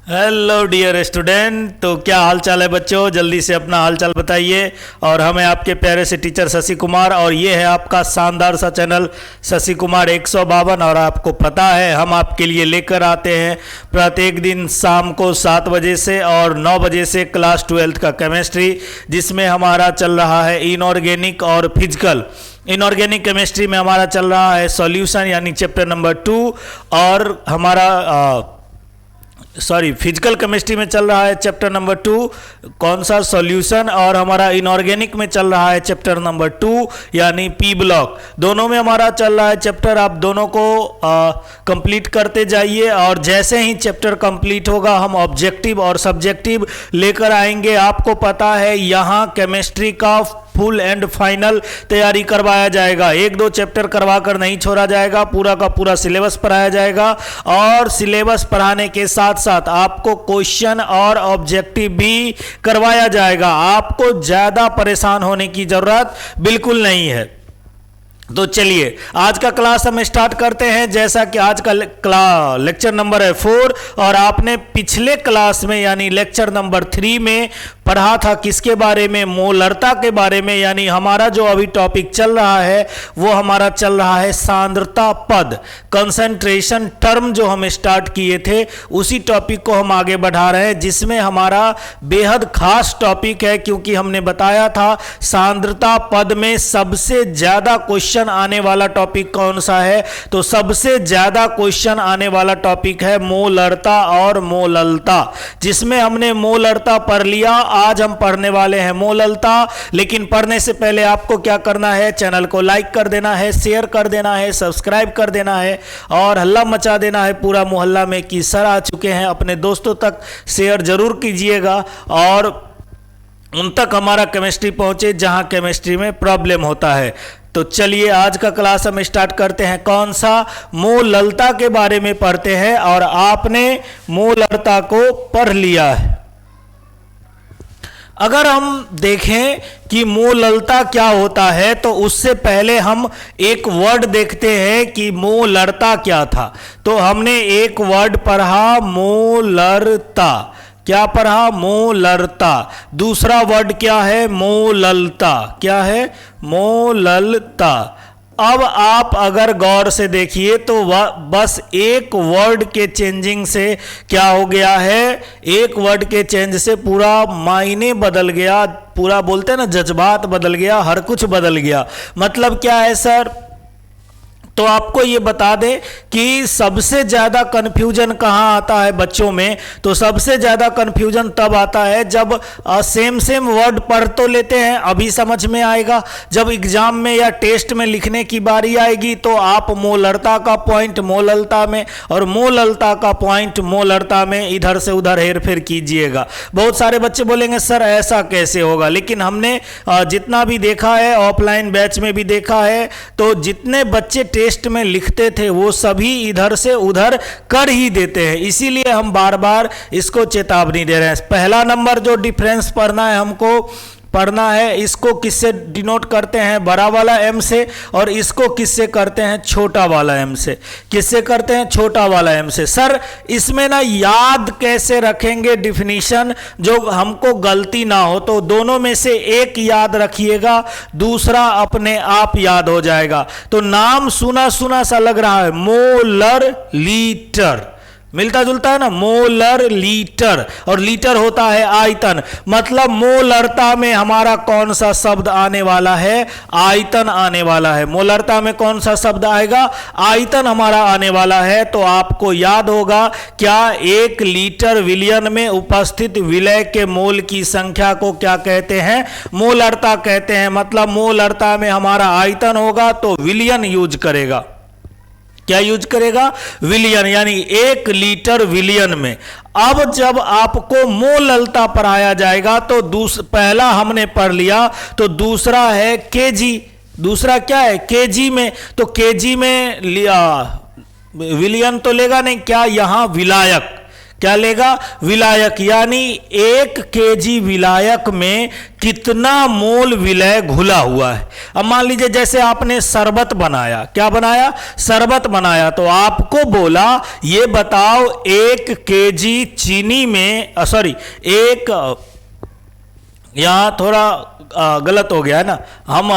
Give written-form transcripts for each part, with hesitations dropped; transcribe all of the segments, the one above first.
Hello dear student. तो क्या हाल चाल है बच्चों, जल्दी से अपना हाल चाल बताइए। और हमें आपके प्यारे से टीचर शशि कुमार, और ये है आपका शानदार सा चैनल शशि कुमार 152। और आपको पता है हम आपके लिए लेकर आते हैं प्रत्येक दिन शाम को 7 बजे से और 9 बजे से क्लास 12th का केमिस्ट्री, जिसमें हमारा चल रहा है इनऑर्गेनिक और फिजिकल। इनऑर्गेनिक केमिस्ट्री में हमारा चल रहा है सॉल्यूशन यानी चैप्टर नंबर 2, और हमारा फिजिकल केमिस्ट्री में चल रहा है चैप्टर नंबर 2 कौन सा सॉल्यूशन, और हमारा इनऑर्गेनिक में चल रहा है चैप्टर नंबर 2 यानी पी ब्लॉक। दोनों में हमारा चल रहा है चैप्टर। आप दोनों को कंप्लीट करते जाइए, और जैसे ही चैप्टर कंप्लीट होगा हम ऑब्जेक्टिव और सब्जेक्टिव लेकर आएंगे। आपको पता है यहाँ केमिस्ट्री का फुल एंड फाइनल तैयारी करवाया जाएगा। 1-2 चैप्टर करवा कर नहीं छोड़ा जाएगा, पूरा का पूरा सिलेबस पढ़ाया जाएगा। और सिलेबस पढ़ाने के साथ साथ आपको क्वेश्चन और ऑब्जेक्टिव भी करवाया जाएगा। आपको ज्यादा परेशान होने की जरूरत बिल्कुल नहीं है। तो चलिए आज का क्लास हम स्टार्ट करते हैं। जैसा कि आज का लेक्चर नंबर है 4, और आपने पिछले क्लास में यानी लेक्चर नंबर 3 में पढ़ा था किसके बारे में, मोलरता के बारे में। यानी हमारा जो अभी टॉपिक चल रहा है वो हमारा चल रहा है सांद्रता पद, कंसंट्रेशन टर्म जो हम स्टार्ट किए थे उसी टॉपिक को हम आगे बढ़ा रहे हैं, जिसमें हमारा बेहद खास टॉपिक है। क्योंकि हमने बताया था सांद्रता पद में सबसे ज्यादा क्वेश्चन आने वाला टॉपिक कौन सा है, तो सबसे ज्यादा क्वेश्चन आने वाला टॉपिक है मोलरता और मोललता, जिसमें हमने मोलरता पढ़ लिया। आज हम पढ़ने वाले हैं मोललता। लेकिन पढ़ने से पहले आपको क्या करना है, चैनल को लाइक कर देना है, शेयर कर देना है, सब्सक्राइब कर देना है, और हल्ला मचा देना है पूरा मोहल्ला में कि सर आ चुके हैं। अपने दोस्तों तक शेयर जरूर कीजिएगा और उन तक हमारा केमिस्ट्री पहुंचे जहां केमिस्ट्री में प्रॉब्लम होता है। तो चलिए आज का क्लास हम स्टार्ट करते हैं। कौन सा, मोललता के बारे में पढ़ते हैं। और आपने मोलरता को पढ़ लिया है। अगर हम देखें कि मोललता क्या होता है, तो उससे पहले हम एक वर्ड देखते हैं कि मोलरता क्या था। तो हमने एक वर्ड पढ़ा मोलरता। क्या पढ़ा, मोलरता। दूसरा वर्ड क्या है, मोललता। क्या है, मोललता। अब आप अगर गौर से देखिए तो बस एक वर्ड के चेंजिंग से क्या हो गया है, एक वर्ड के चेंज से पूरा मायने बदल गया, पूरा बोलते हैं ना जज्बात बदल गया, हर कुछ बदल गया। मतलब क्या है सर, तो आपको ये बता दें कि सबसे ज्यादा कंफ्यूजन कहां आता है बच्चों में। तो सबसे ज्यादा कंफ्यूजन तब आता है जब सेम वर्ड पढ़ तो लेते हैं, अभी समझ में आएगा, जब एग्जाम में या टेस्ट में लिखने की बारी आएगी तो आप मोलरता का पॉइंट मोललता में और मोललता का पॉइंट मोलरता में इधर से उधर हेर फेर कीजिएगा। बहुत सारे बच्चे बोलेंगे सर ऐसा कैसे होगा, लेकिन हमने जितना भी देखा है, ऑफलाइन बैच में भी देखा है, तो जितने बच्चे टेस्ट में लिखते थे वो सभी इधर से उधर कर ही देते हैं। इसीलिए हम बार बार इसको चेतावनी दे रहे हैं। पहला नंबर जो डिफरेंस पढ़ना है, हमको पढ़ना है, इसको किससे डिनोट करते हैं, बड़ा वाला एम से, और इसको किससे करते हैं, छोटा वाला एम से। किससे करते हैं, छोटा वाला एम से। सर इसमें ना याद कैसे रखेंगे डिफिनीशन, जो हमको गलती ना हो। तो दोनों में से एक याद रखिएगा, दूसरा अपने आप याद हो जाएगा। तो नाम सुना सुना सा लग रहा है, मोलर लीटर, मिलता जुलता है ना, मोलर लीटर, और लीटर होता है आयतन। मतलब मोलरता में हमारा कौन सा शब्द आने वाला है, आयतन आने वाला है। मोलरता में कौन सा शब्द आएगा, आयतन हमारा आने वाला है। तो आपको याद होगा क्या, 1 लीटर विलियन में उपस्थित विलय के मोल की संख्या को क्या कहते हैं, मोलरता कहते हैं। मतलब मोलरता में हमारा आयतन होगा तो विलियन यूज करेगा। क्या यूज करेगा, विलियन, यानी 1 लीटर विलियन में। अब जब आपको मोललता पढ़ाया जाएगा तो पहला हमने पढ़ लिया, तो दूसरा है केजी। दूसरा क्या है, केजी में। तो केजी में लिया, विलियन तो लेगा नहीं, क्या यहां विलायक, क्या लेगा? विलायक। यानी 1 केजी विलायक में कितना मोल विलय घुला हुआ है। अब मान लीजिए जैसे आपने शरबत बनाया, क्या बनाया? शरबत बनाया। तो आपको बोला ये बताओ 1 केजी चीनी में यहां थोड़ा गलत हो गया है ना, हम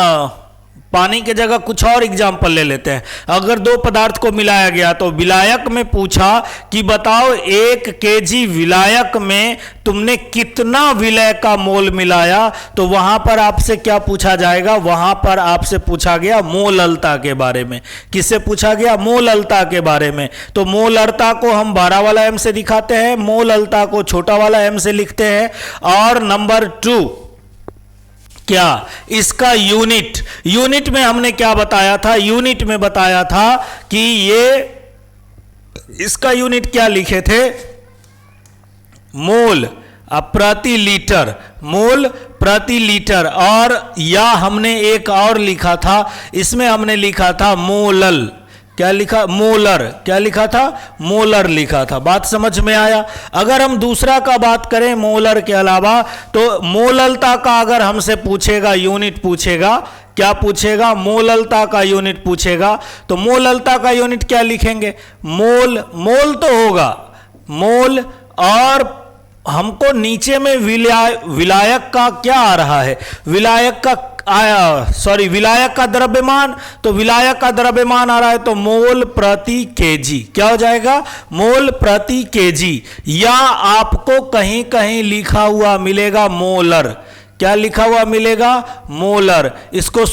पानी की जगह कुछ और एग्जाम्पल ले लेते हैं। अगर 2 पदार्थ को मिलाया गया तो विलायक में पूछा कि बताओ 1 केजी विलायक में तुमने कितना विलय का मोल मिलाया, तो वहां पर आपसे क्या पूछा जाएगा? वहां पर आपसे पूछा गया मोललता के बारे में। किससे पूछा गया? मोललता के बारे में। तो मोललता को हम 12 वाला एम से दिखाते हैं, मोललता को छोटा वाला एम से लिखते हैं। और नंबर 2 क्या? इसका यूनिट में हमने क्या बताया था? यूनिट में बताया था कि इसका यूनिट क्या लिखे थे? मोल प्रति लीटर, मोल प्रति लीटर। और या हमने एक और लिखा था, इसमें हमने लिखा था मोलल। क्या लिखा? मोलर। क्या लिखा था? मोलर लिखा था। बात समझ में आया? अगर हम दूसरा का बात करें मोलर के अलावा, तो मोललता का अगर हमसे पूछेगा, यूनिट पूछेगा, क्या पूछेगा? मोललता का यूनिट पूछेगा। तो मोललता का यूनिट क्या लिखेंगे? मोल तो होगा मोल, और हमको नीचे में विलायक का क्या आ रहा है? विलायक का द्रव्यमान। तो विलायक का द्रव्यमान आ रहा है तो मोल प्रति केजी। क्या हो जाएगा? मोल प्रति केजी। या आपको कहीं कहीं लिखा हुआ मिलेगा मोलर। क्या लिखा हुआ मिलेगा? मोलर। इसको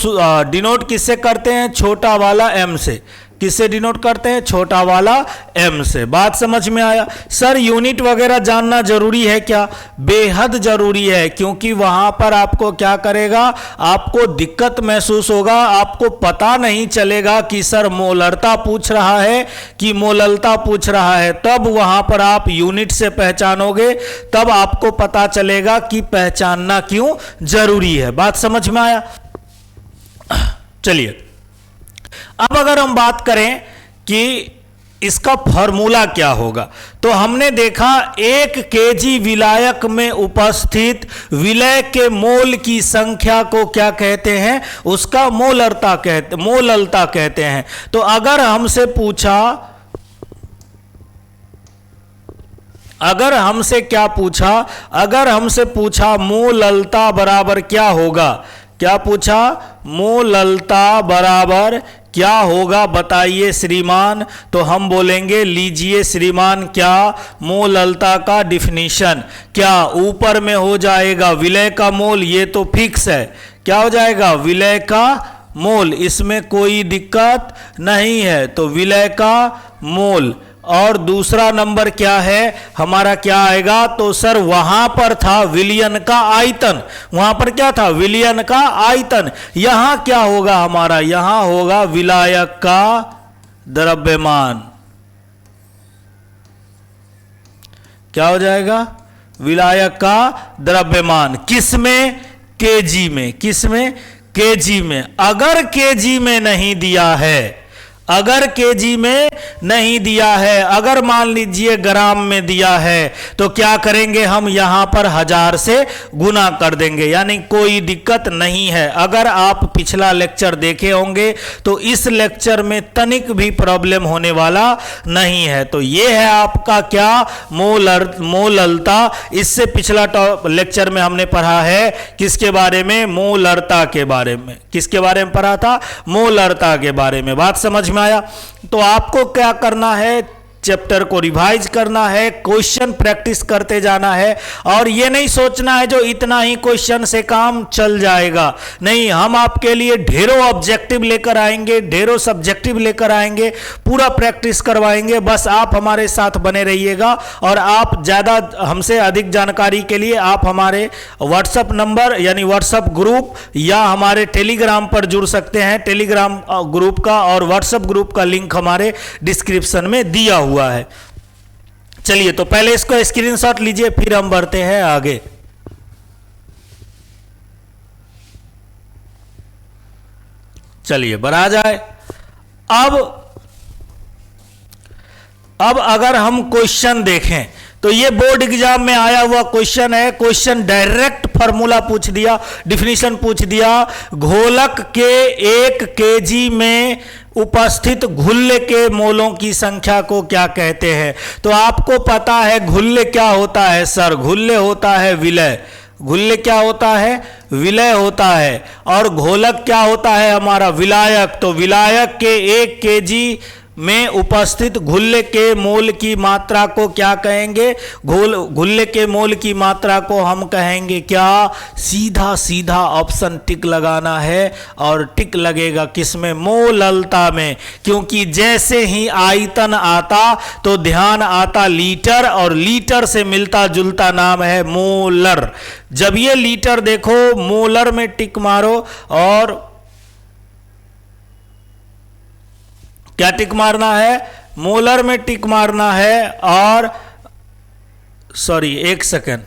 डिनोट किससे करते हैं? छोटा वाला एम से। किससे डिनोट करते हैं? छोटा वाला एम से। बात समझ में आया? सर यूनिट वगैरह जानना जरूरी है क्या? बेहद जरूरी है, क्योंकि वहां पर आपको क्या करेगा? आपको दिक्कत महसूस होगा, आपको पता नहीं चलेगा कि सर मोलरता पूछ रहा है कि मोललता पूछ रहा है। तब वहां पर आप यूनिट से पहचानोगे, तब आपको पता चलेगा कि पहचानना क्यों जरूरी है। बात समझ में आया? चलिए, अब अगर हम बात करें कि इसका फॉर्मूला क्या होगा, तो हमने देखा 1 केजी विलायक में उपस्थित विलय के मोल की संख्या को क्या कहते हैं? उसका मोललता कहते हैं। तो अगर हमसे पूछा मोललता बराबर क्या होगा? क्या पूछा? मोललता बराबर क्या होगा बताइए श्रीमान। तो हम बोलेंगे लीजिए श्रीमान, क्या मोललता का डिफिनीशन क्या ऊपर में हो जाएगा? विलय का मोल, ये तो फिक्स है। क्या हो जाएगा? विलय का मोल, इसमें कोई दिक्कत नहीं है। तो विलय का मोल। और दूसरा नंबर क्या है हमारा? क्या आएगा? तो सर वहां पर था विलयन का आयतन। वहां पर क्या था? विलयन का आयतन। यहां क्या होगा हमारा? यहां होगा विलायक का द्रव्यमान। क्या हो जाएगा? विलायक का द्रव्यमान। किसमें? केजी में। किसमें? केजी में। अगर केजी में नहीं दिया है, अगर केजी में नहीं दिया है, अगर मान लीजिए ग्राम में दिया है, तो क्या करेंगे हम? यहां पर 1000 से गुना कर देंगे, यानी कोई दिक्कत नहीं है। अगर आप पिछला लेक्चर देखे होंगे तो इस लेक्चर में तनिक भी प्रॉब्लम होने वाला नहीं है। तो ये है आपका क्या? मोललता। इससे पिछला लेक्चर में हमने पढ़ा है किसके बारे में? मोललता के बारे में। किसके बारे में पढ़ा था? मोललता के बारे में। बात समझ में आया? तो आपको क्या करना है? चैप्टर को रिवाइज करना है, क्वेश्चन प्रैक्टिस करते जाना है, और ये नहीं सोचना है जो इतना ही क्वेश्चन से काम चल जाएगा। नहीं, हम आपके लिए ढेरों ऑब्जेक्टिव लेकर आएंगे, ढेरों सब्जेक्टिव लेकर आएंगे, पूरा प्रैक्टिस करवाएंगे। बस आप हमारे साथ बने रहिएगा। और आप ज़्यादा हमसे अधिक जानकारी के लिए आप हमारे व्हाट्सएप नंबर यानी व्हाट्सएप ग्रुप या हमारे टेलीग्राम पर जुड़ सकते हैं। टेलीग्राम ग्रुप का और व्हाट्सएप ग्रुप का लिंक हमारे डिस्क्रिप्शन में दिया हुआ है। चलिए, तो पहले इसको स्क्रीनशॉट लीजिए, फिर हम बढ़ते हैं आगे। चलिए, बढ़ा जाए। अब अगर हम क्वेश्चन देखें तो ये बोर्ड एग्जाम में आया हुआ क्वेश्चन है। क्वेश्चन डायरेक्ट फार्मूला पूछ दिया, डिफिनीशन पूछ दिया। घोलक के 1 केजी में उपस्थित घुल्ले के मोलों की संख्या को क्या कहते हैं? तो आपको पता है घुल्ले क्या होता है सर? घुल्ले होता है विलय। घुल्ले क्या होता है? विलय होता है। और घोलक क्या होता है हमारा? विलायक। तो विलायक के 1 केजी में उपस्थित घुल्ले के मोल की मात्रा को क्या कहेंगे? घुल्ले के मोल की मात्रा को हम कहेंगे क्या? सीधा सीधा ऑप्शन टिक लगाना है। और टिक लगेगा किसमें? मोललता में। क्योंकि जैसे ही आयतन आता तो ध्यान आता लीटर, और लीटर से मिलता जुलता नाम है मोलर। जब ये लीटर देखो, मोलर में टिक मारो। और क्या टिक मारना है? मोलर में टिक मारना है। और सॉरी, 1 सेकेंड,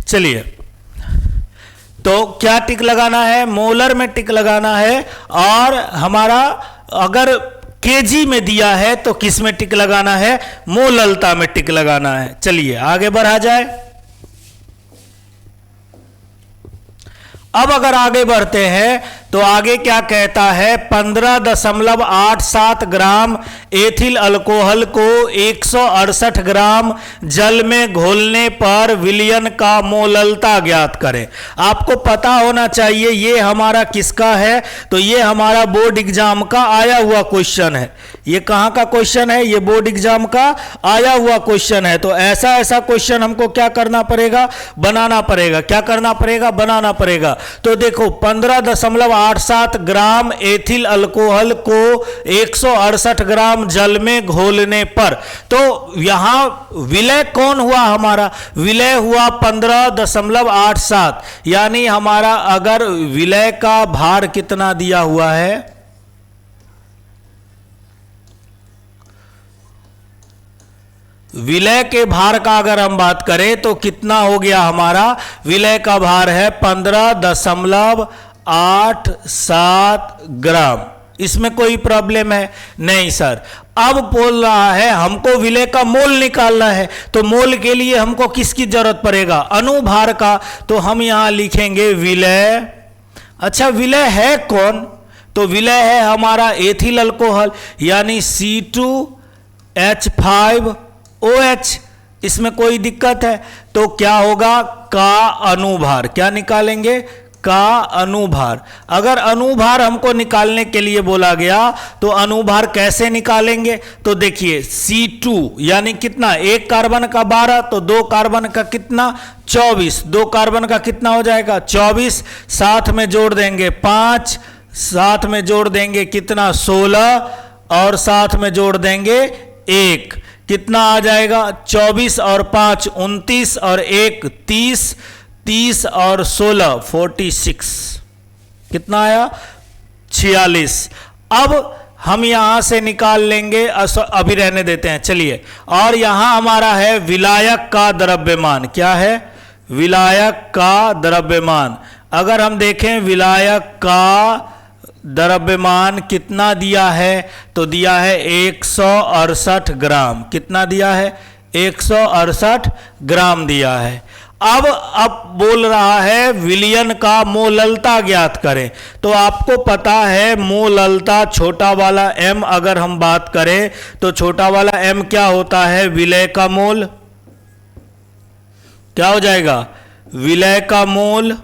चलिए। तो क्या टिक लगाना है? मोलर में टिक लगाना है। और हमारा अगर केजी में दिया है तो किस में टिक लगाना है? मोललता में टिक लगाना है। चलिए आगे बढ़ा जाए। अब अगर आगे बढ़ते हैं तो आगे क्या कहता है? 15.87 ग्राम एथिल अल्कोहल को 168 ग्राम जल में घोलने पर विलयन का मोललता ज्ञात करें। आपको पता होना चाहिए ये हमारा किसका है? तो ये हमारा बोर्ड एग्जाम का आया हुआ क्वेश्चन है। ये कहां का क्वेश्चन है? ये बोर्ड एग्जाम का आया हुआ क्वेश्चन है। तो ऐसा ऐसा क्वेश्चन हमको क्या करना पड़ेगा? बनाना पड़ेगा। क्या करना पड़ेगा? बनाना पड़ेगा। तो देखो 15.87 ग्राम एथिल अल्कोहल को 168 ग्राम जल में घोलने पर, तो यहां विलय कौन हुआ हमारा? विलय हुआ 15.87। यानी हमारा अगर विलय का भार कितना दिया हुआ है? विलय के भार का अगर हम बात करें तो कितना हो गया हमारा? विलय का भार है 15.87 ग्राम। इसमें कोई प्रॉब्लम है? नहीं सर। अब बोल रहा है हमको विलय का मोल निकालना है। तो मोल के लिए हमको किसकी जरूरत पड़ेगा? अनुभार का। तो हम यहां लिखेंगे विलय। अच्छा, विलय है कौन? तो विलय है हमारा एथिल अल्कोहल, यानी C2H5OH। इसमें कोई दिक्कत है? तो क्या होगा? का अनुभार। क्या निकालेंगे? का अनुभार। अगर अनुभार हमको निकालने के लिए बोला गया तो अनुभार कैसे निकालेंगे? तो देखिए C2 यानी कितना? 1 कार्बन का 12, तो 2 कार्बन का कितना? 24। 2 कार्बन का कितना हो जाएगा? 24। साथ में जोड़ देंगे 5, साथ में जोड़ देंगे कितना? 16, और साथ में जोड़ देंगे 1। कितना आ जाएगा? 24 और 5 29, और 1 30, 30 और 16 46। कितना आया? 46। अब हम यहां से निकाल लेंगे, अभी रहने देते हैं, चलिए। और यहां हमारा है विलायक का द्रव्यमान। क्या है? विलायक का द्रव्यमान। अगर हम देखें विलायक का द्रव्यमान कितना दिया है, तो दिया है 168 ग्राम। कितना दिया है? 168 ग्राम दिया है। अब बोल रहा है विलयन का मोललता ज्ञात करें। तो आपको पता है मोललता छोटा वाला m, अगर हम बात करें तो छोटा वाला m क्या होता है? विलय का मोल। क्या हो जाएगा? विलय का मोल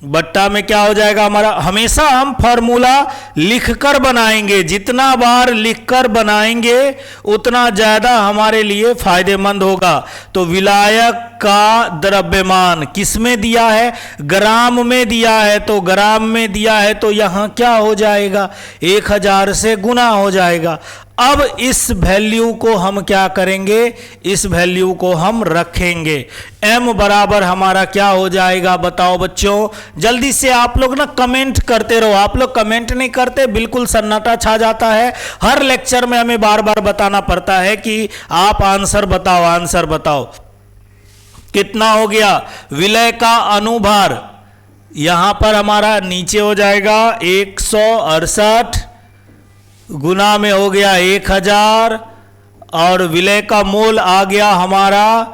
बट्टा में क्या हो जाएगा हमारा? हमेशा हम फॉर्मूला लिखकर बनाएंगे। जितना बार लिखकर बनाएंगे उतना ज्यादा हमारे लिए फायदेमंद होगा। तो विलायक का द्रव्यमान किस में दिया है? ग्राम में दिया है। तो ग्राम में दिया है तो यहां क्या हो जाएगा? 1000 से गुना हो जाएगा। अब इस वैल्यू को हम क्या करेंगे? इस वैल्यू को हम रखेंगे। m बराबर हमारा क्या हो जाएगा? बताओ बच्चों, जल्दी से आप लोग ना कमेंट करते रहो। आप लोग कमेंट नहीं करते, बिल्कुल सन्नाटा छा जाता है। हर लेक्चर में हमें बार बार बताना पड़ता है कि आप आंसर बताओ, आंसर बताओ। कितना हो गया? विलय का अनुभार यहां पर हमारा नीचे हो जाएगा 168 गुना में हो गया 1000 और विलय का मोल आ गया हमारा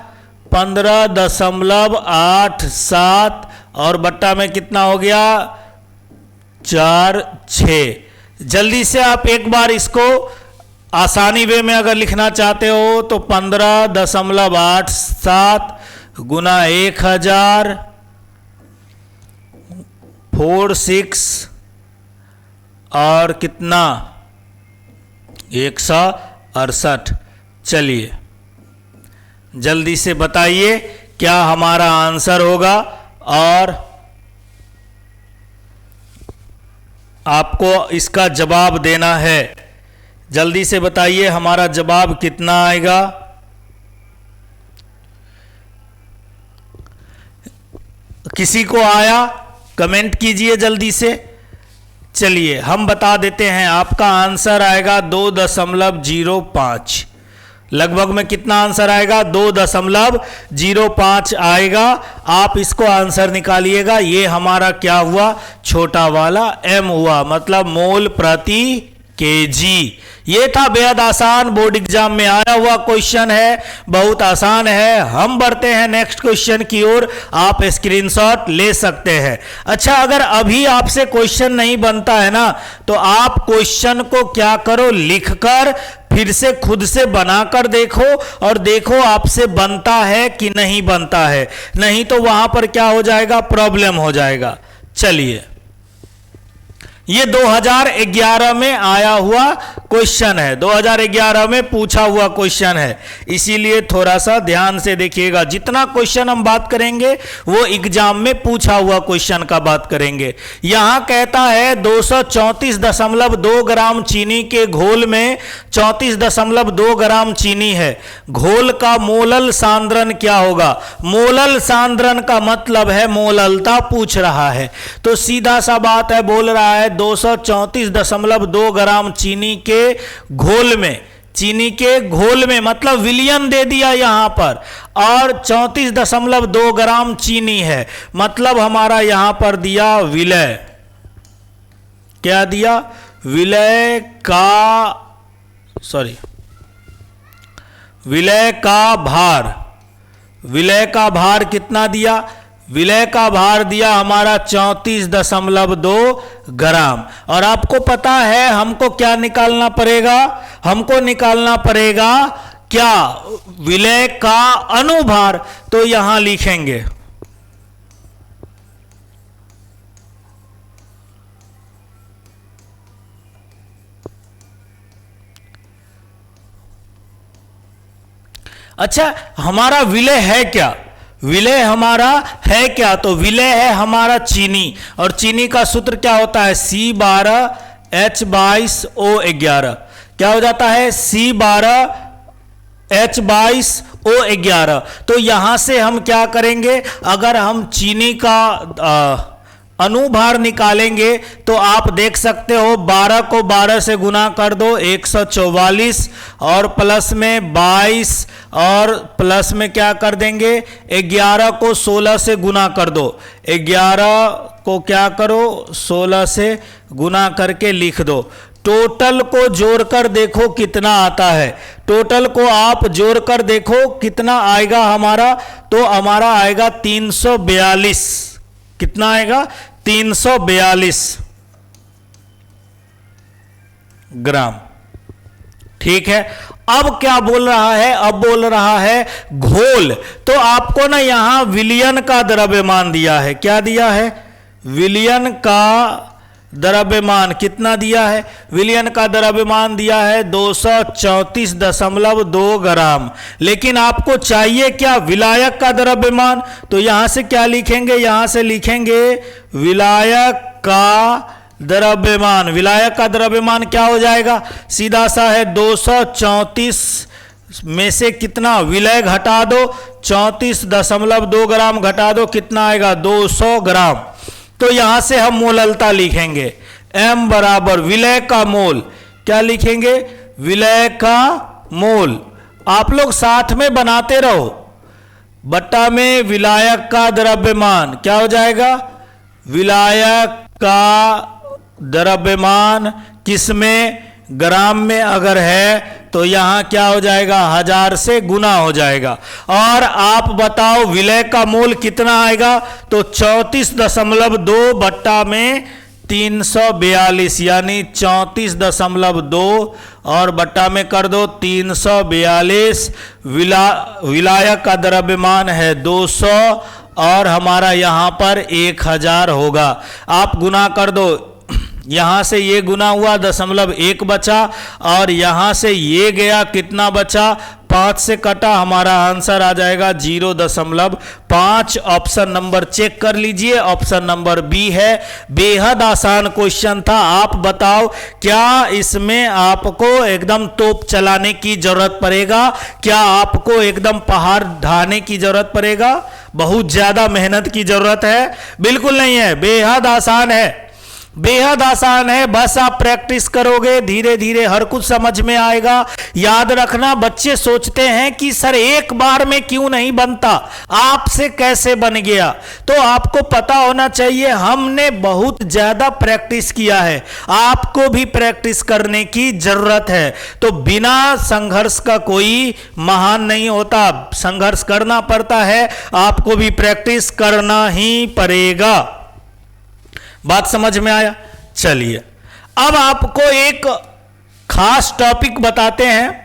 15.87 और बट्टा में कितना हो गया 46। जल्दी से आप एक बार इसको आसानी वे में अगर लिखना चाहते हो तो 15.87 गुना 1000 46 और कितना 168। चलिए जल्दी से बताइए क्या हमारा आंसर होगा और आपको इसका जवाब देना है। जल्दी से बताइए हमारा जवाब कितना आएगा। किसी को आया कमेंट कीजिए जल्दी से। चलिए हम बता देते हैं, आपका आंसर आएगा 2.05। लगभग में कितना आंसर आएगा 2.05 आएगा। आप इसको आंसर निकालिएगा। ये हमारा क्या हुआ, छोटा वाला m हुआ, मतलब मोल प्रति केजी। ये था बेहद आसान, बोर्ड एग्जाम में आया हुआ क्वेश्चन है, बहुत आसान है। हम बढ़ते हैं नेक्स्ट क्वेश्चन की ओर, आप स्क्रीनशॉट ले सकते हैं। अच्छा, अगर अभी आपसे क्वेश्चन नहीं बनता है ना, तो आप क्वेश्चन को क्या करो, लिखकर फिर से खुद से बनाकर देखो और देखो आपसे बनता है कि नहीं बनता है, नहीं तो वहां पर क्या हो जाएगा, प्रॉब्लम हो जाएगा। चलिए, ये 2011 में आया हुआ क्वेश्चन है, 2011 में पूछा हुआ क्वेश्चन है, इसीलिए थोड़ा सा ध्यान से देखिएगा। जितना क्वेश्चन हम बात करेंगे वो एग्जाम में पूछा हुआ क्वेश्चन का बात करेंगे। यहां कहता है 234.2 ग्राम चीनी के घोल में 34.2 ग्राम चीनी है, घोल का मोलल सांद्रण क्या होगा। मोलल सांद्रण का मतलब है मोललता पूछ रहा है, तो सीधा सा बात है, बोल रहा है 234.2 ग्राम चीनी के घोल में, चीनी के घोल में मतलब विलियन दे दिया यहां पर, और 34.2 ग्राम चीनी है, मतलब हमारा यहां पर दिया विलय। क्या दिया, विलय का, सॉरी, विलय का भार। विलय का भार कितना दिया, विलय का भार दिया हमारा 34.2 ग्राम। और आपको पता है हमको क्या निकालना पड़ेगा, हमको निकालना पड़ेगा क्या, विलय का अनुभार। तो यहां लिखेंगे अच्छा, हमारा विलय है क्या, विलय हमारा है क्या, तो विलय है हमारा चीनी, और चीनी का सूत्र क्या होता है, C12H22O11। क्या हो जाता है, C12H22O11। तो यहां से हम क्या करेंगे, अगर हम चीनी का अनुभार निकालेंगे तो आप देख सकते हो 12 को 12 से गुना कर दो 144, और प्लस में 22, और प्लस में क्या कर देंगे 11 को 16 से गुना कर दो, 11 को क्या करो 16 से गुना करके लिख दो। टोटल को जोड़कर देखो कितना आता है, टोटल को आप जोड़कर देखो कितना आएगा हमारा, तो हमारा आएगा 342। कितना आएगा, 342 ग्राम। ठीक है, अब क्या बोल रहा है, अब बोल रहा है घोल। तो आपको ना यहां विलियन का द्रव्यमान दिया है, क्या दिया है, विलियन का द्रव्यमान कितना दिया है, विलियन का द्रव्यमान दिया है 234.2 ग्राम। लेकिन आपको चाहिए क्या, विलायक का द्रव्यमान। तो यहां से क्या लिखेंगे, यहां से लिखेंगे विलायक का द्रव्यमान। विलायक का द्रव्यमान क्या हो जाएगा, सीधा सा है 234 में से कितना विलय घटा दो, 34.2 ग्राम घटा दो, कितना आएगा 200 ग्राम। तो यहां से हम मोललता लिखेंगे, m बराबर विलय का मोल, क्या लिखेंगे, विलय का मोल। आप लोग साथ में बनाते रहो, बट्टा में विलायक का द्रव्यमान क्या हो जाएगा, विलायक का द्रव्यमान किसमें, ग्राम में अगर है तो यहां क्या हो जाएगा, 1000 से गुना हो जाएगा। और आप बताओ विलय का मोल कितना आएगा, तो 34.2 बट्टा में 342, यानी 34.2 और बट्टा में कर दो 342। विलायक का द्रव्यमान है 200 और हमारा यहां पर 1000 होगा। आप गुना कर दो, यहां से ये गुना हुआ 0.1 बचा और यहां से ये गया, कितना बचा, 5 से कटा, हमारा आंसर आ जाएगा 0.5। ऑप्शन नंबर चेक कर लीजिए, ऑप्शन नंबर बी है। बेहद आसान क्वेश्चन था। आप बताओ क्या इसमें आपको एकदम तोप चलाने की जरूरत पड़ेगा, क्या आपको एकदम पहाड़ ढाने की जरूरत पड़ेगा, बहुत ज्यादा मेहनत की जरूरत है? बिल्कुल नहीं है, बेहद आसान है, बेहद आसान है। बस आप प्रैक्टिस करोगे धीरे धीरे हर कुछ समझ में आएगा। याद रखना, बच्चे सोचते हैं कि सर एक बार में क्यों नहीं बनता, आपसे कैसे बन गया, तो आपको पता होना चाहिए हमने बहुत ज्यादा प्रैक्टिस किया है, आपको भी प्रैक्टिस करने की जरूरत है। तो बिना संघर्ष का कोई महान नहीं होता, संघर्ष करना पड़ता है, आपको भी प्रैक्टिस करना ही पड़ेगा। बात समझ में आया? चलिए अब आपको एक खास टॉपिक बताते हैं।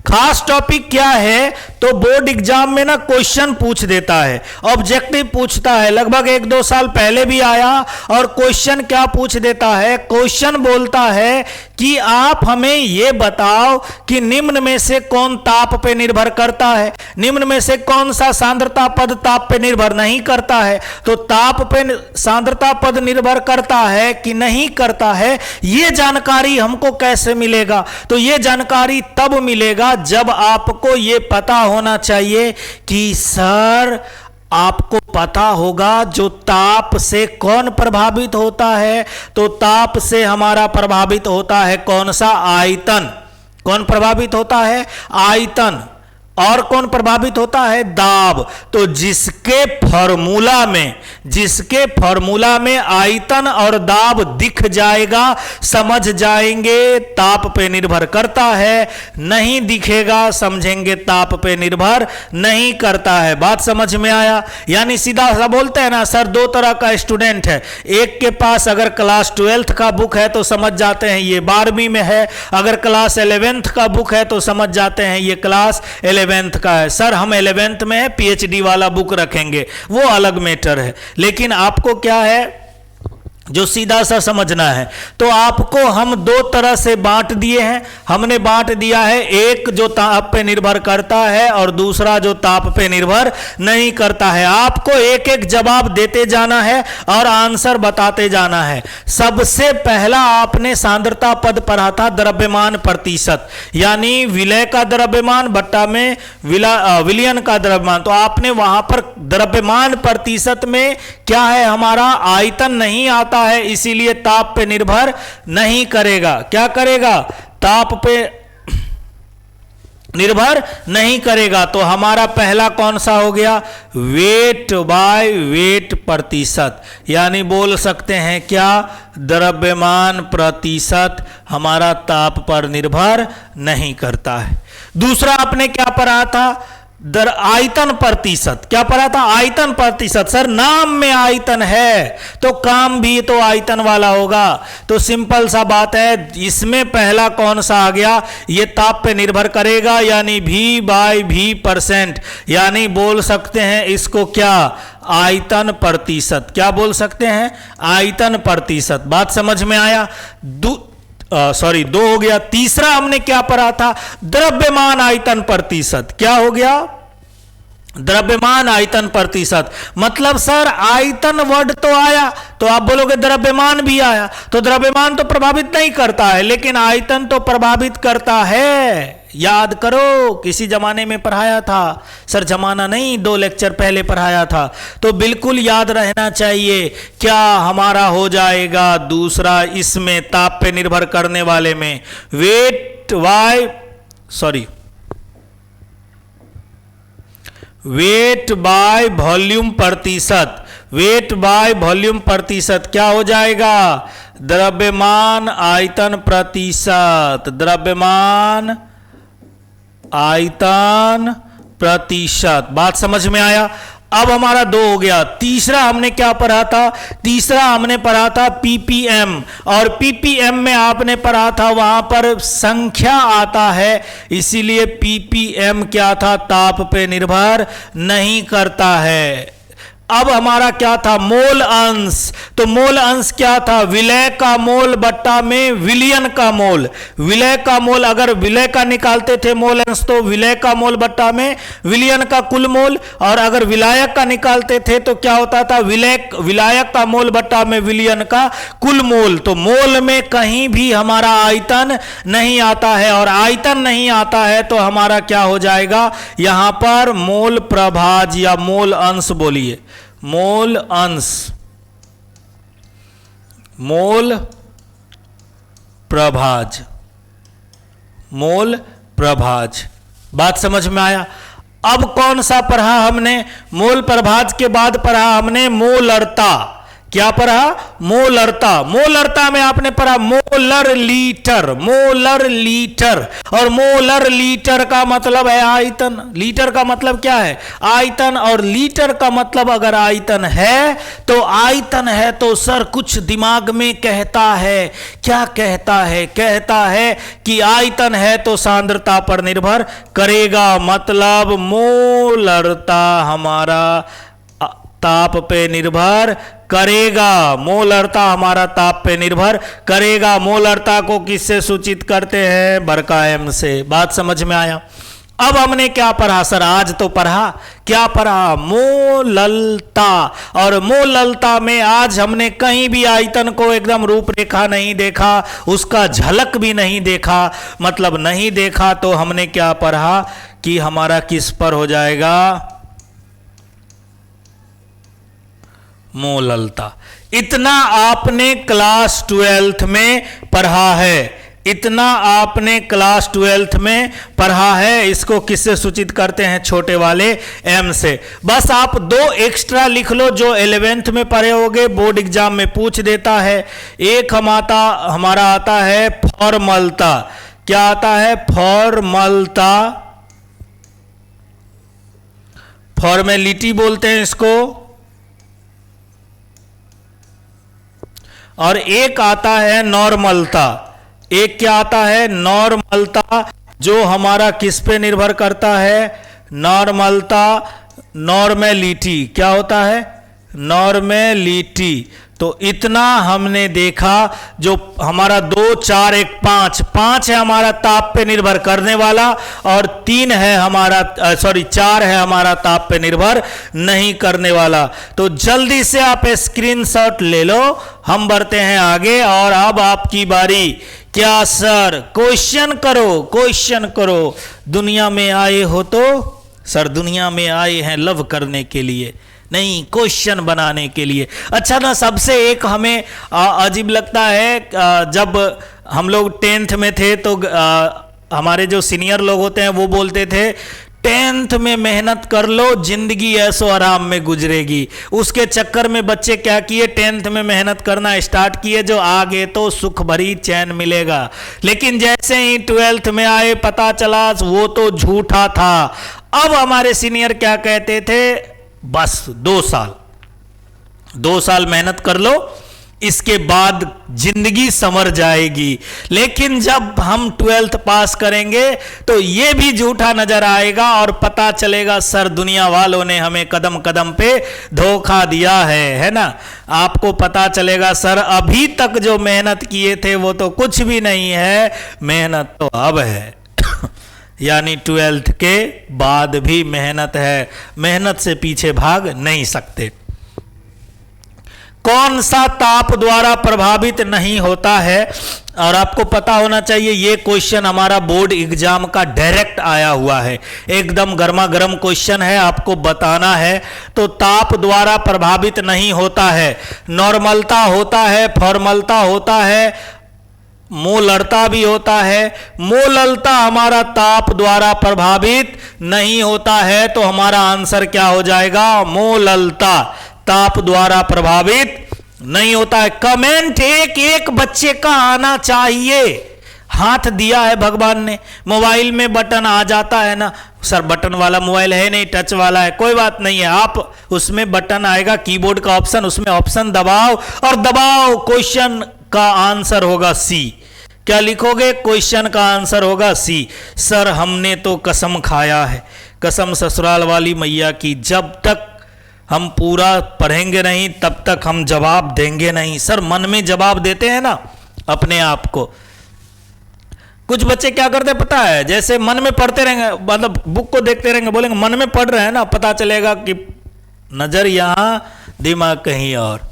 खास टॉपिक क्या है, तो बोर्ड एग्जाम में ना क्वेश्चन पूछ देता है, ऑब्जेक्टिव पूछता है, लगभग 1-2 साल पहले भी आया। और क्वेश्चन क्या पूछ देता है, क्वेश्चन बोलता है कि आप हमें यह बताओ कि निम्न में से कौन ताप पे निर्भर करता है, निम्न में से कौन सा सांद्रता पद ताप पे निर्भर नहीं करता है। तो ताप पे सांद्रता पद निर्भर करता है कि नहीं करता है, यह जानकारी हमको कैसे मिलेगा, तो यह जानकारी तब मिलेगा जब आपको यह पता होना चाहिए कि सर आपको पता होगा जो ताप से कौन प्रभावित होता है, तो ताप से हमारा प्रभावित होता है कौन सा, आयतन। कौन प्रभावित होता है, आयतन। और कौन प्रभावित होता है, दाब। तो जिसके फॉर्मूला में आयतन और दाब दिख जाएगा, समझ जाएंगे ताप पे निर्भर करता है, नहीं दिखेगा समझेंगे ताप पे निर्भर नहीं करता है। बात समझ में आया? यानी सीधा सा बोलते हैं ना सर, 2 तरह का स्टूडेंट है, एक के पास अगर क्लास 12th का बुक है तो समझ जाते हैं ये 12वीं में है, अगर क्लास 11th का बुक है तो समझ जाते हैं ये क्लास 11th का है। सर हम 11th में है, PhD वाला बुक रखेंगे, वो अलग मैटर है। लेकिन आपको क्या है, जो सीधा सा समझना है, तो आपको हम 2 तरह से बांट दिए हैं। हमने बांट दिया है, एक जो ताप पे निर्भर करता है और दूसरा जो ताप पे निर्भर नहीं करता है। आपको एक एक जवाब देते जाना है और आंसर बताते जाना है। सबसे पहला आपने सांद्रता पद पढ़ा था, द्रव्यमान प्रतिशत, यानी विलय का द्रव्यमान बट्टा में विलयन का द्रव्यमान। तो आपने वहां पर द्रव्यमान प्रतिशत में क्या है, हमारा आयतन नहीं आता है, इसीलिए ताप पे निर्भर नहीं करेगा। क्या करेगा, ताप पे निर्भर नहीं करेगा। तो हमारा पहला कौन सा हो गया, वेट बाय वेट प्रतिशत, यानी बोल सकते हैं क्या, द्रव्यमान प्रतिशत हमारा ताप पर निर्भर नहीं करता है। दूसरा आपने क्या पढ़ा था, आयतन प्रतिशत। क्या पढ़ा था, आयतन प्रतिशत। सर नाम में आयतन है तो काम भी तो आयतन वाला होगा, तो सिंपल सा बात है, इसमें पहला कौन सा आ गया, ये ताप पे निर्भर करेगा, यानी V/V%, यानी बोल सकते हैं इसको क्या, आयतन प्रतिशत। क्या बोल सकते हैं, आयतन प्रतिशत। बात समझ में आया? 2 हो गया। तीसरा हमने क्या पढ़ा था, द्रव्यमान आयतन प्रतिशत। क्या हो गया, द्रव्यमान आयतन प्रतिशत। मतलब सर आयतन वर्ड तो आया तो आप बोलोगे द्रव्यमान भी आया, तो द्रव्यमान तो प्रभावित नहीं करता है लेकिन आयतन तो प्रभावित करता है। याद करो किसी जमाने में पढ़ाया था, सर जमाना नहीं 2 लेक्चर पहले पढ़ाया था, तो बिल्कुल याद रहना चाहिए। क्या हमारा हो जाएगा दूसरा, इसमें ताप पे निर्भर करने वाले में वेट बाय वॉल्यूम प्रतिशत। वेट बाय वॉल्यूम प्रतिशत क्या हो जाएगा? द्रव्यमान आयतन प्रतिशत, द्रव्यमान आयतन प्रतिशत। बात समझ में आया? अब हमारा 2 हो गया। तीसरा हमने क्या पढ़ा था? तीसरा हमने पढ़ा था पीपीएम, और पीपीएम में आपने पढ़ा था वहां पर संख्या आता है, इसीलिए पीपीएम क्या था? ताप पे निर्भर नहीं करता है। अब हमारा क्या था? मोल अंश। तो मोल अंश क्या था? विलय का मोल बट्टा में विलयन का मोल। विलय का मोल, अगर विलय का निकालते थे मोल अंश तो विलय का मोल बट्टा में विलयन का कुल मोल, और अगर विलायक का निकालते थे तो क्या होता था? विलायक का मोल बट्टा में विलयन का कुल मोल। तो मोल में कहीं भी हमारा आयतन नहीं आता है, और आयतन नहीं आता है तो हमारा क्या हो जाएगा? यहां पर मोल प्रभाज या मोल अंश, बोलिए मोल अंश, मोल प्रभाज, मोल प्रभाज। बात समझ में आया? अब कौन सा पढ़ा हमने? मोल प्रभाज के बाद पढ़ा हमने मोलरता। क्या पढ़ा? मोलरता। मोलरता में आपने पढ़ा मोलर लीटर, मोलर लीटर, और मोलर लीटर का मतलब है आयतन। लीटर का मतलब क्या है? आयतन। और लीटर का मतलब अगर आयतन है तो आयतन है तो सर कुछ दिमाग में कहता है। क्या कहता है? कहता है कि आयतन है तो सांद्रता पर निर्भर करेगा, मतलब मोलरता हमारा ताप पे निर्भर करेगा। मोलरता हमारा ताप पे निर्भर करेगा। मोलरता को किससे सूचित करते हैं? बड़का एम से। बात समझ में आया? अब हमने क्या पढ़ा सर? आज तो पढ़ा, क्या पढ़ा? मोललता। और मोललता में आज हमने कहीं भी आयतन को एकदम रूपरेखा नहीं देखा, उसका झलक भी नहीं देखा, मतलब नहीं देखा। तो हमने क्या पढ़ा कि हमारा किस पर हो जाएगा? मोललता। इतना आपने क्लास 12th में पढ़ा है, इतना आपने क्लास 12th में पढ़ा है। इसको किससे सूचित करते हैं? छोटे वाले एम से। बस आप 2 एक्स्ट्रा लिख लो जो 11th में पढ़े होगे, बोर्ड एग्जाम में पूछ देता है। एक हमारा आता है फॉर्मलता। क्या आता है? फॉर्मलता, फॉर्मेलिटी बोलते हैं इसको। और एक आता है नॉर्मलता। एक क्या आता है? नॉर्मलता, जो हमारा किस पे निर्भर करता है? नॉर्मलता, नॉर्मेलिटी। क्या होता है? नॉर्मेलिटी। तो इतना हमने देखा। जो हमारा 2, 4, 1, 5, 5 है हमारा ताप पे निर्भर करने वाला, और 3 है हमारा 4 है हमारा ताप पे निर्भर नहीं करने वाला। तो जल्दी से आप स्क्रीनशॉट ले लो, हम बढ़ते हैं आगे। और अब आपकी बारी। क्या सर? क्वेश्चन करो, क्वेश्चन करो। दुनिया में आए हो तो? सर दुनिया में आए हैं लव करने के लिए, नहीं क्वेश्चन बनाने के लिए। अच्छा ना, सबसे एक हमें अजीब लगता है, जब हम लोग 10th में थे तो हमारे जो सीनियर लोग होते हैं वो बोलते थे 10th में मेहनत कर लो, जिंदगी ऐसो आराम में गुजरेगी। उसके चक्कर में बच्चे क्या किए? 10th में मेहनत करना स्टार्ट किए, जो आगे तो सुख भरी चैन मिलेगा। लेकिन जैसे ही 12th में आए पता चला वो तो झूठा था। अब हमारे सीनियर क्या कहते थे? बस 2 साल मेहनत कर लो, इसके बाद जिंदगी संवर जाएगी। लेकिन जब हम 12th पास करेंगे तो ये भी झूठा नजर आएगा और पता चलेगा सर दुनिया वालों ने हमें कदम कदम पे धोखा दिया है ना। आपको पता चलेगा सर अभी तक जो मेहनत किए थे वो तो कुछ भी नहीं है, मेहनत तो अब है। यानी 12th के बाद भी मेहनत है, मेहनत से पीछे भाग नहीं सकते। कौन सा ताप द्वारा प्रभावित नहीं होता है? और आपको पता होना चाहिए ये क्वेश्चन हमारा बोर्ड एग्जाम का डायरेक्ट आया हुआ है, एकदम गर्मा गर्म क्वेश्चन है, आपको बताना है। तो ताप द्वारा प्रभावित नहीं होता है, नॉर्मलता होता है, फॉर्मलता होता है, मोलरता भी होता है। मोललता हमारा ताप द्वारा प्रभावित नहीं होता है, तो हमारा आंसर क्या हो जाएगा? मोललता। ताप द्वारा प्रभावित नहीं होता है। कमेंट एक एक बच्चे का आना चाहिए। हाथ दिया है भगवान ने, मोबाइल में बटन आ जाता है ना, सर बटन वाला मोबाइल है नहीं, टच वाला है, कोई बात नहीं है, आप उसमें बटन आएगा, कीबोर्ड का ऑप्शन, उसमें ऑप्शन दबाओ और दबाओ, क्वेश्चन का आंसर होगा सी। क्या लिखोगे? क्वेश्चन का आंसर होगा सी। सर हमने तो कसम खाया है, कसम ससुराल वाली मैया की, जब तक हम पूरा पढ़ेंगे नहीं तब तक हम जवाब देंगे नहीं। सर मन में जवाब देते हैं ना अपने आप को। कुछ बच्चे क्या करते हैं पता है, जैसे मन में पढ़ते रहेंगे, मतलब बुक को देखते रहेंगे, बोलेंगे मन में पढ़ रहे हैं ना, पता चलेगा कि नजर यहां दिमाग कहीं और।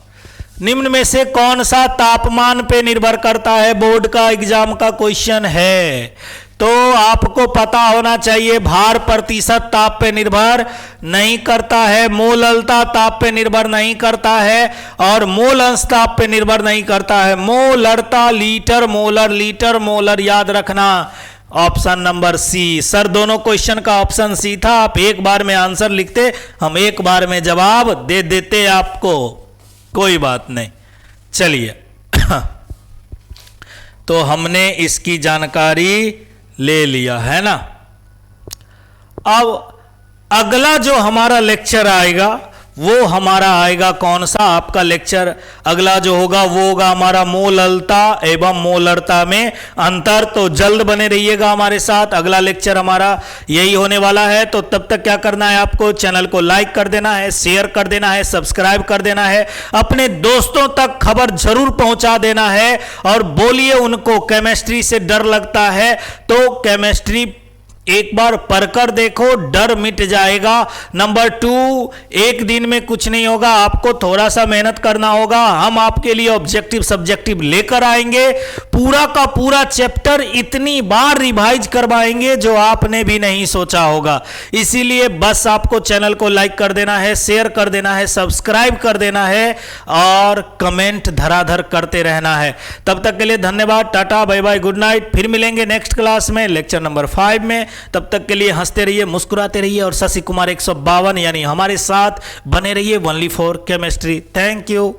निम्न में से कौन सा तापमान पे निर्भर करता है? बोर्ड का एग्जाम का क्वेश्चन है, तो आपको पता होना चाहिए। भार प्रतिशत ताप पे निर्भर नहीं करता है, मोललता ताप पे निर्भर नहीं करता है, और मोल अंश ताप पे निर्भर नहीं करता है। मोलरता लीटर मोलर याद रखना, ऑप्शन नंबर सी। सर दोनों क्वेश्चन का ऑप्शन सी था, आप एक बार में आंसर लिखते, हम एक बार में जवाब दे देते आपको, कोई बात नहीं। चलिए तो हमने इसकी जानकारी ले लिया है ना। अब अगला जो हमारा लेक्चर आएगा वो हमारा आएगा कौन सा? आपका लेक्चर अगला जो होगा वो होगा हमारा मोललता एवं मोलरता में अंतर। तो जल्द बने रहिएगा हमारे साथ, अगला लेक्चर हमारा यही होने वाला है। तो तब तक क्या करना है आपको? चैनल को लाइक कर देना है, शेयर कर देना है, सब्सक्राइब कर देना है, अपने दोस्तों तक खबर जरूर पहुंचा देना है, और बोलिए उनको केमिस्ट्री से डर लगता है तो केमिस्ट्री एक बार पढ़कर देखो, डर मिट जाएगा। नंबर 2, एक दिन में कुछ नहीं होगा, आपको थोड़ा सा मेहनत करना होगा। हम आपके लिए ऑब्जेक्टिव सब्जेक्टिव लेकर आएंगे, पूरा का पूरा चैप्टर इतनी बार रिवाइज करवाएंगे जो आपने भी नहीं सोचा होगा। इसीलिए बस आपको चैनल को लाइक कर देना है, शेयर कर देना है, सब्सक्राइब कर देना है और कमेंट धराधर करते रहना है। तब तक के लिए धन्यवाद, tata bye bye, good night. फिर मिलेंगे नेक्स्ट क्लास में लेक्चर नंबर 5 में। तब तक के लिए हंसते रहिए, मुस्कुराते रहिए और शशि कुमार 152 यानी हमारे साथ बने रहिए, only for chemistry. Thank you.